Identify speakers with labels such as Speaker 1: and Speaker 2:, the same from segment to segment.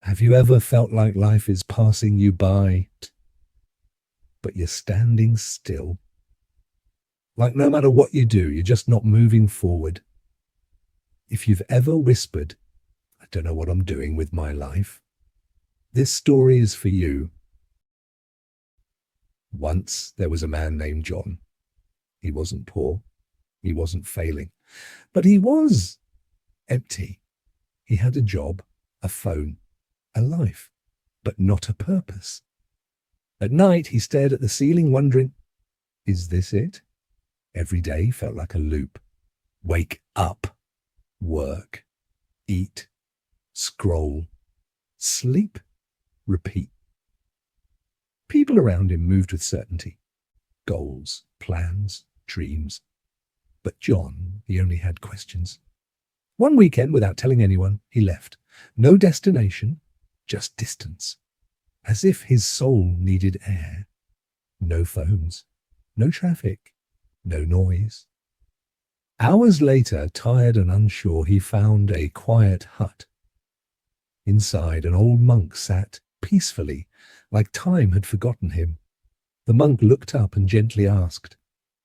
Speaker 1: Have you ever felt like life is passing you by, but you're standing still? Like no matter what you do, you're just not moving forward. If you've ever whispered, I don't know what I'm doing with my life, this story is for you. Once there was a man named John. He wasn't poor. He wasn't failing. But he was empty. He had a job, a phone, a life, but not a purpose. At night, he stared at the ceiling, wondering, is this it? Every day felt like a loop. Wake up, work, eat, scroll, sleep, repeat. People around him moved with certainty. Goals, plans, dreams. But John, he only had questions. One weekend, without telling anyone, he left. No destination, just distance. As if his soul needed air. No phones, no traffic, no noise. Hours later, tired and unsure, he found a quiet hut. Inside, an old monk sat peacefully, like time had forgotten him. The monk looked up and gently asked,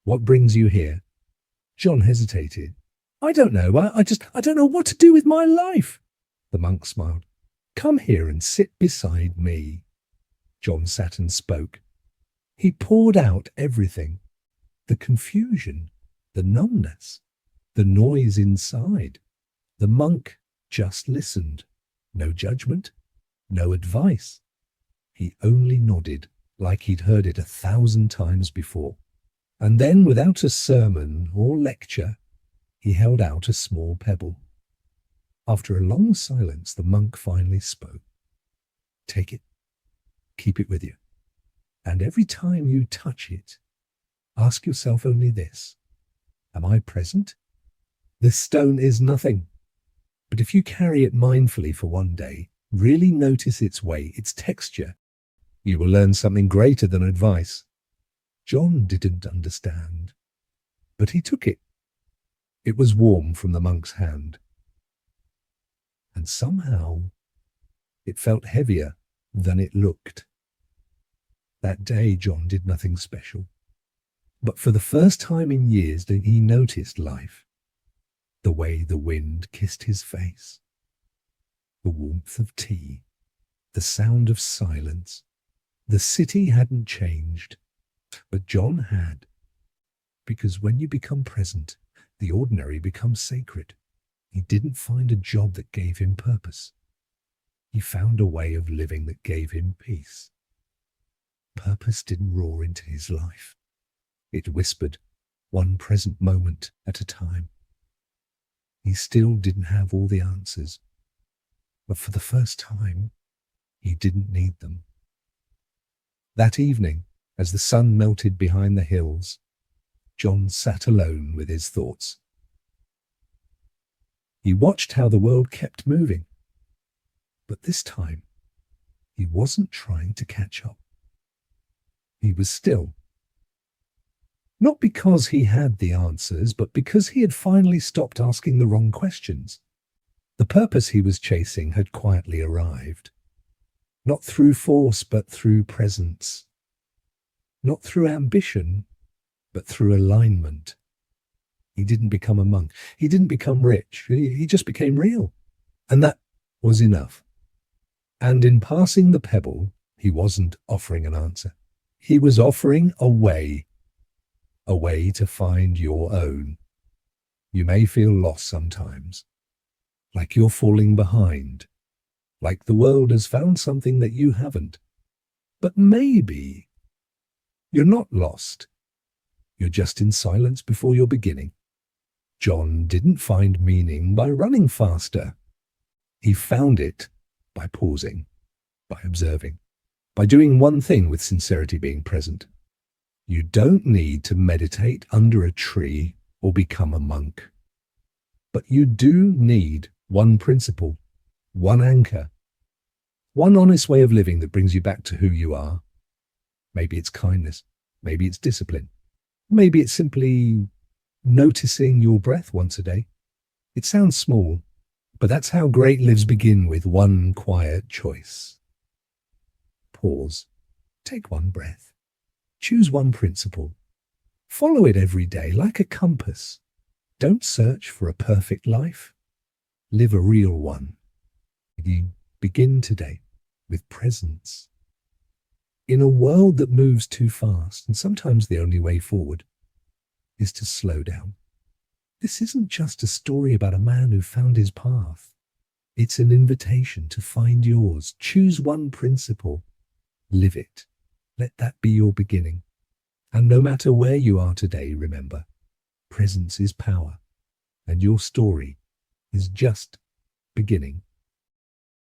Speaker 1: "What brings you here?" John hesitated. "I don't know. I don't know what to do with my life." The monk smiled. "Come here and sit beside me." John sat and spoke. He poured out everything. The confusion, the numbness, the noise inside. The monk just listened. No judgment, no advice. He only nodded, like he'd heard it 1,000 times before. And then, without a sermon or lecture, he held out a small pebble. After a long silence, the monk finally spoke. "Take it. Keep it with you. And every time you touch it, ask yourself only this: am I present? This stone is nothing. But if you carry it mindfully for one day, really notice its weight, its texture, you will learn something greater than advice." John didn't understand, but he took it. It was warm from the monk's hand. And somehow it felt heavier than it looked. That day, John did nothing special. But for the first time in years, he noticed life. The way the wind kissed his face, the warmth of tea, the sound of silence. The city hadn't changed, but John had. Because when you become present, the ordinary becomes sacred. He didn't find a job that gave him purpose. He found a way of living that gave him peace. Purpose didn't roar into his life. It whispered, one present moment at a time. He still didn't have all the answers, but for the first time, he didn't need them. That evening, as the sun melted behind the hills, John sat alone with his thoughts. He watched how the world kept moving, but this time, he wasn't trying to catch up. He was still. Not because he had the answers, but because he had finally stopped asking the wrong questions. The purpose he was chasing had quietly arrived. Not through force, but through presence. Not through ambition, but through alignment. He didn't become a monk. He didn't become rich. He just became real. And that was enough. And in passing the pebble, he wasn't offering an answer. He was offering a way to find your own. You may feel lost sometimes, like you're falling behind, like the world has found something that you haven't. But maybe you're not lost. You're just in silence before your beginning. John didn't find meaning by running faster. He found it by pausing, by observing, by doing one thing with sincerity, being present. You don't need to meditate under a tree or become a monk. But you do need one principle, one anchor, one honest way of living that brings you back to who you are. Maybe it's kindness, maybe it's discipline, maybe it's simply noticing your breath once a day. It sounds small, But that's how great lives begin, with one quiet choice. Pause. Take one breath. Choose one principle. Follow it every day like a compass. Don't search for a perfect life. Live a real one. You begin today with presence. In a world that moves too fast, and sometimes the only way forward is to slow down. This isn't just a story about a man who found his path. It's an invitation to find yours. Choose one principle. Live it. Let that be your beginning. And no matter where you are today, remember, presence is power, and your story is just beginning.